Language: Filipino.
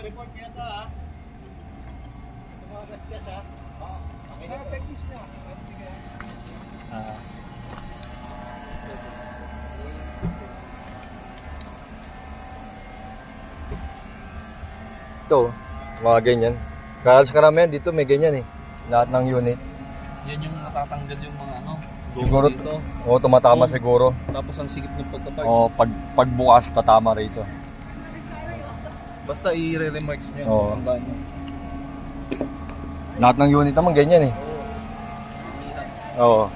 report niya ito ha. Ito mga gasgas ha. Okay na ito. Ito, mga ganyan. Kaya sa karamihan dito may ganyan eh. Lahat ng unit. Yan yung natatanggal yung mga ano. Siguro, dito. oo, tumatama siguro. Tapos ang sikip ng pagkapag. Oo, pagbukas, tatama rito. Basta i-remarks nyo. Oo. Tandaan nyo. Lahat ng unit naman ganyan eh. Oo.